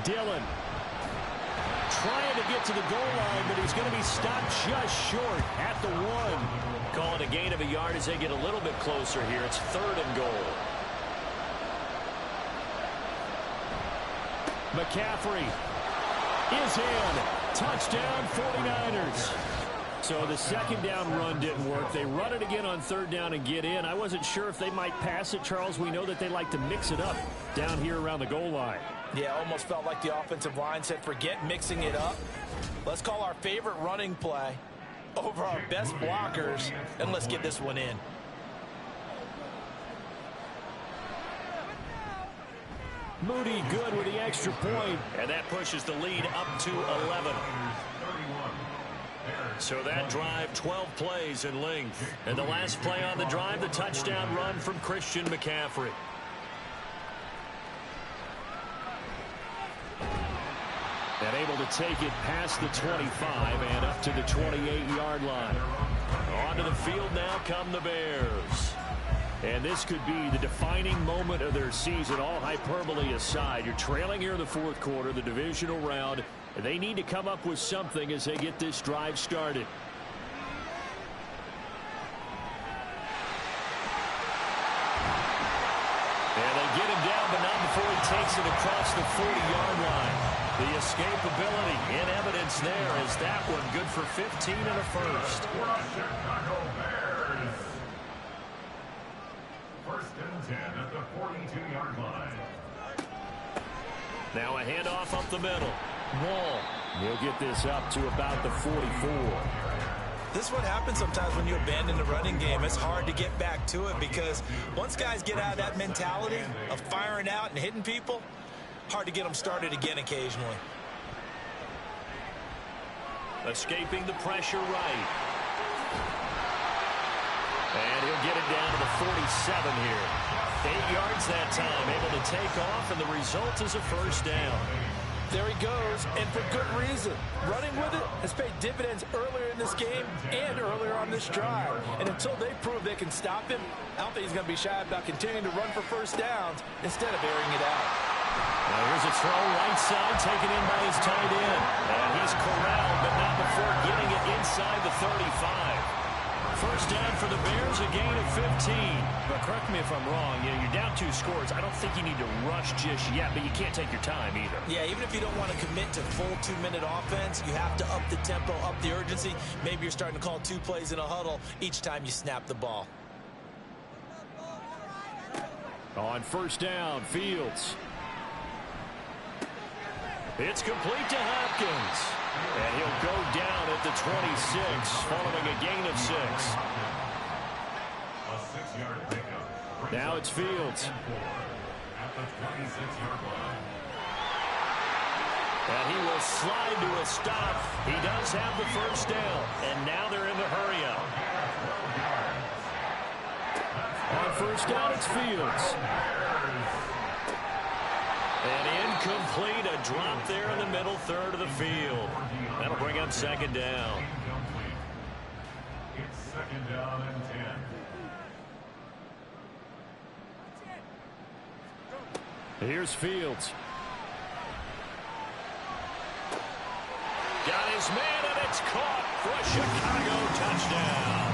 Dillon trying to get to the goal line, but he's going to be stopped just short at the 1. Call it a gain of a yard as they get a little bit closer here. It's 3rd and goal. McCaffrey is in. Touchdown 49ers. So the 2nd down run didn't work. They run it again on 3rd down and get in. I wasn't sure if they might pass it, Charles. We know that they like to mix it up down here around the goal line. Yeah, almost felt like the offensive line said, forget mixing it up. Let's call our favorite running play over our best blockers, and let's get this one in. Moody good with the extra point, and that pushes the lead up to 11. So that drive, 12 plays in length. And the last play on the drive, the touchdown run from Christian McCaffrey. And able to take it past the 25 and up to the 28-yard line. Onto the field now come the Bears. And this could be the defining moment of their season, all hyperbole aside. You're trailing here in the fourth quarter, the divisional round. And they need to come up with something as they get this drive started. And they get him down, but not before he takes it across the 40-yard line. The escapability in evidence there is that one good for 15 and a first. Chicago Bears. First and 10 at the 42-yard line. Now a handoff up the middle. Wall. He'll get this up to about the 44. This is what happens sometimes when you abandon the running game. It's hard to get back to it because once guys get out of that mentality of firing out and hitting people, hard to get them started again occasionally. Escaping the pressure right. And he'll get it down to the 47 here. 8 yards that time, able to take off, and the result is a first down. There he goes, and for good reason. Running with it has paid dividends earlier in this game and earlier on this drive. And until they prove they can stop him, I don't think he's going to be shy about continuing to run for first downs instead of airing it out. Now here's a throw right side, taken in by his tight end. And he's corralled, but not before getting it inside the 35. First down for the Bears, a gain of 15. But correct me if I'm wrong, you're down 2 scores. I don't think you need to rush just yet, but you can't take your time either. Yeah, even if you don't want to commit to full 2-minute offense, you have to up the tempo, up the urgency. Maybe you're starting to call 2 plays in a huddle each time you snap the ball. On first down, Fields. It's complete to Hopkins. And he'll go down at the 26, following a gain of 6. A 6-yard pickup. Now it's Fields. At the 26-yard line. And he will slide to a stop. He does have the first down. And now they're in the hurry up. On first down, it's Fields. And incomplete, a drop there in the middle third of the field. That'll bring up second down. It's second down and 10. Here's Fields. Got his man, and it's caught for a Chicago touchdown.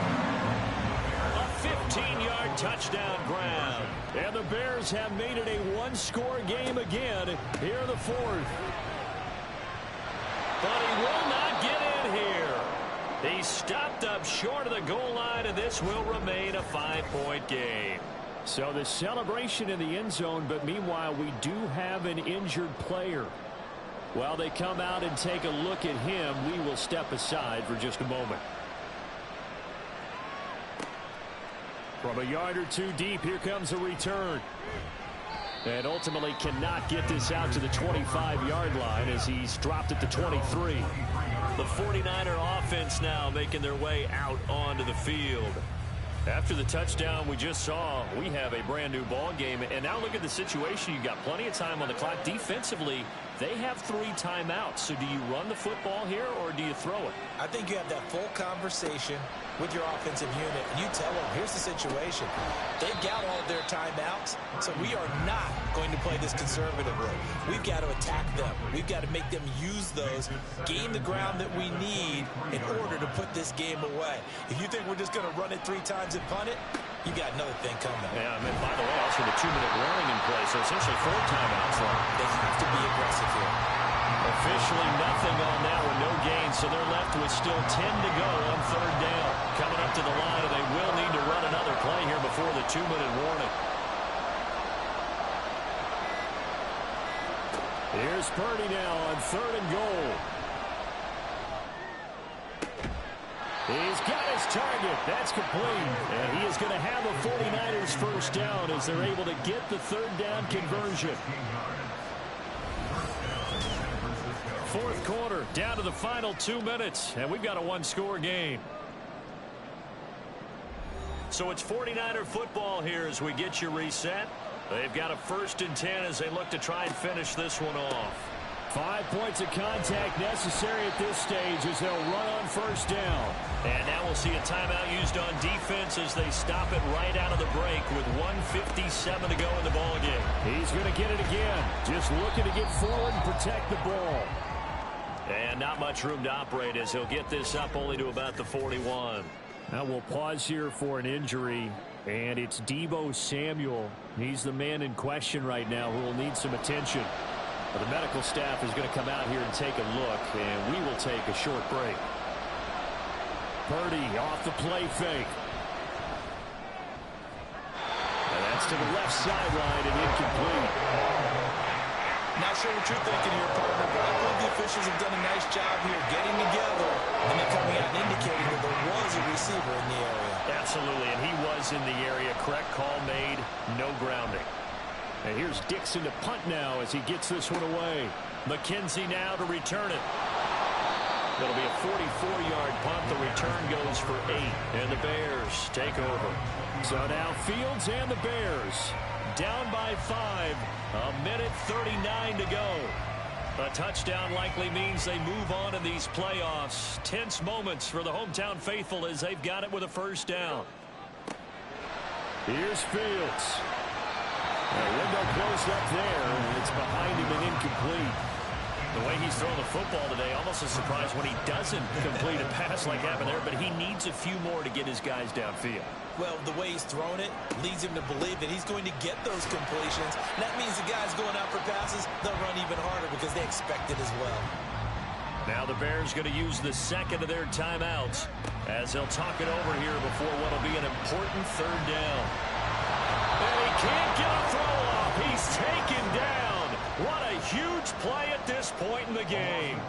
A 15-yard touchdown grab. And the Bears have made it a one-score game again here in the fourth. But he will not get in here. He stopped up short of the goal line, and this will remain a 5-point game. So the celebration in the end zone, but meanwhile we do have an injured player. While they come out and take a look at him, we will step aside for just a moment. From a yard or 2 deep, here comes a return. And ultimately cannot get this out to the 25-yard line as he's dropped at the 23. The 49er offense now making their way out onto the field. After the touchdown we just saw, we have a brand new ball game. And now look at the situation. You've got plenty of time on the clock. Defensively, they have 3 timeouts. So do you run the football here or do you throw it? I think you have that full conversation with your offensive unit, and you tell them, here's the situation. They've got all of their timeouts, so we are not going to play this conservatively. We've got to attack them. We've got to make them use those, gain the ground that we need in order to put this game away. If you think we're just going to run it 3 times and punt it, you got another thing coming. Yeah, I mean, by the way, also the 2-minute warning in play, so essentially 4 timeouts left. They have to be aggressive here. Officially nothing on that one, no gain, so they're left with still 10 to go on third down. Coming up to the line, and they will need to run another play here before the 2-minute warning. Here's Purdy now on 3rd and goal. He's got his target. That's complete. And he is going to have a 49ers first down as they're able to get the third down conversion. Fourth quarter, down to the final 2 minutes, and we've got a one-score game. So it's 49er football here as we get you reset. They've got a 1st and 10 as they look to try and finish this one off. 5 points of contact necessary at this stage as they'll run on first down. And now we'll see a timeout used on defense as they stop it right out of the break with 1:57 to go in the ballgame. He's going to get it again. Just looking to get forward and protect the ball. And not much room to operate as he'll get this up only to about the 41. Now we'll pause here for an injury, and it's Deebo Samuel. He's the man in question right now who will need some attention. Well, the medical staff is going to come out here and take a look, and we will take a short break. Purdy off the play fake. And that's to the left sideline and incomplete. Not sure what you're thinking here, partner, but I believe the officials have done a nice job here getting together and then coming out and indicating that there was a receiver in the area. Absolutely, and he was in the area. Correct call made, no grounding. And here's Dixon to punt now as he gets this one away. McKenzie now to return it. It'll be a 44-yard punt. The return goes for 8, and the Bears take over. So now Fields and the Bears down by 5. A minute 39 to go. A touchdown likely means they move on in these playoffs. Tense moments for the hometown faithful as they've got it with a first down. Here's Fields. The window closed up there, and it's behind him and incomplete. The way he's throwing the football today, almost a surprise when he doesn't complete a pass like happened there, but he needs a few more to get his guys downfield. Well, the way he's thrown it leads him to believe that he's going to get those completions. And that means the guys going out for passes, they'll run even harder because they expect it as well. Now the Bears going to use the second of their timeouts as they'll talk it over here before what will be an important third down. And he can't get a throw off. He's taken down. What a huge play at this point in the game.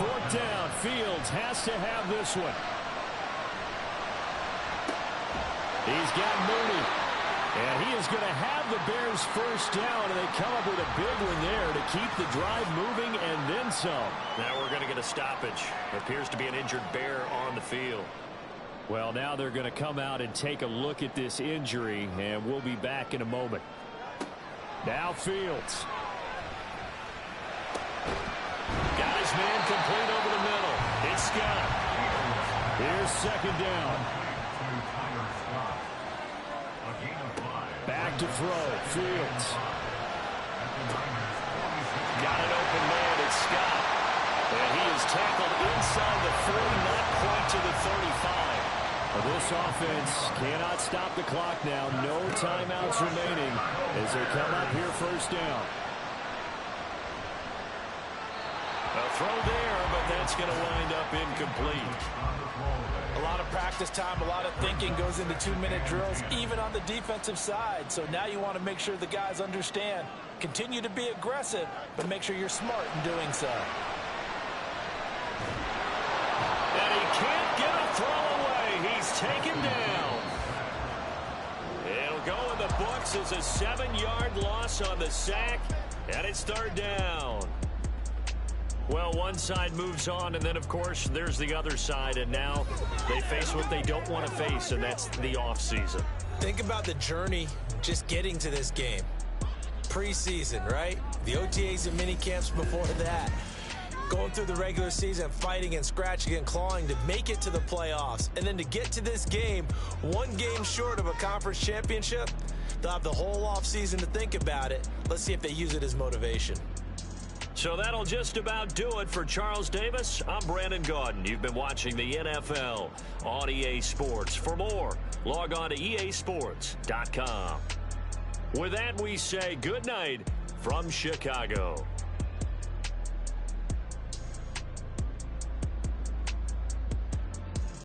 Fourth down. Fields has to have this one. He's got Mooney. And he is going to have the Bears first down, and they come up with a big one there to keep the drive moving and then some. Now we're going to get a stoppage. There appears to be an injured Bear on the field. Well, now they're going to come out and take a look at this injury, and we'll be back in a moment. Now Fields. Got his man complete over the middle. It's Scott. Here's second down. Back to throw. Fields. Got an open man. It's Scott. And he is tackled inside the 40, not quite to the 35. Well, this offense cannot stop the clock now. No timeouts remaining as they come up here first down. A throw there, but that's going to wind up incomplete. A lot of practice time, a lot of thinking goes into 2-minute drills, even on the defensive side. So now you want to make sure the guys understand. Continue to be aggressive, but make sure you're smart in doing so. And he can't get a throw away. He's taken down. It'll go in the books as a 7-yard loss on the sack, and it's third down. Well, one side moves on, and then, of course, there's the other side, and now they face what they don't want to face, and that's the offseason. Think about the journey just getting to this game. Preseason, right? The OTAs and mini camps before that. Going through the regular season, fighting and scratching and clawing to make it to the playoffs. And then to get to this game, one game short of a conference championship, they'll have the whole offseason to think about it. Let's see if they use it as motivation. So that'll just about do it for Charles Davis. I'm Brandon Gaudin. You've been watching the NFL on EA Sports. For more, log on to easports.com. With that, we say good night from Chicago.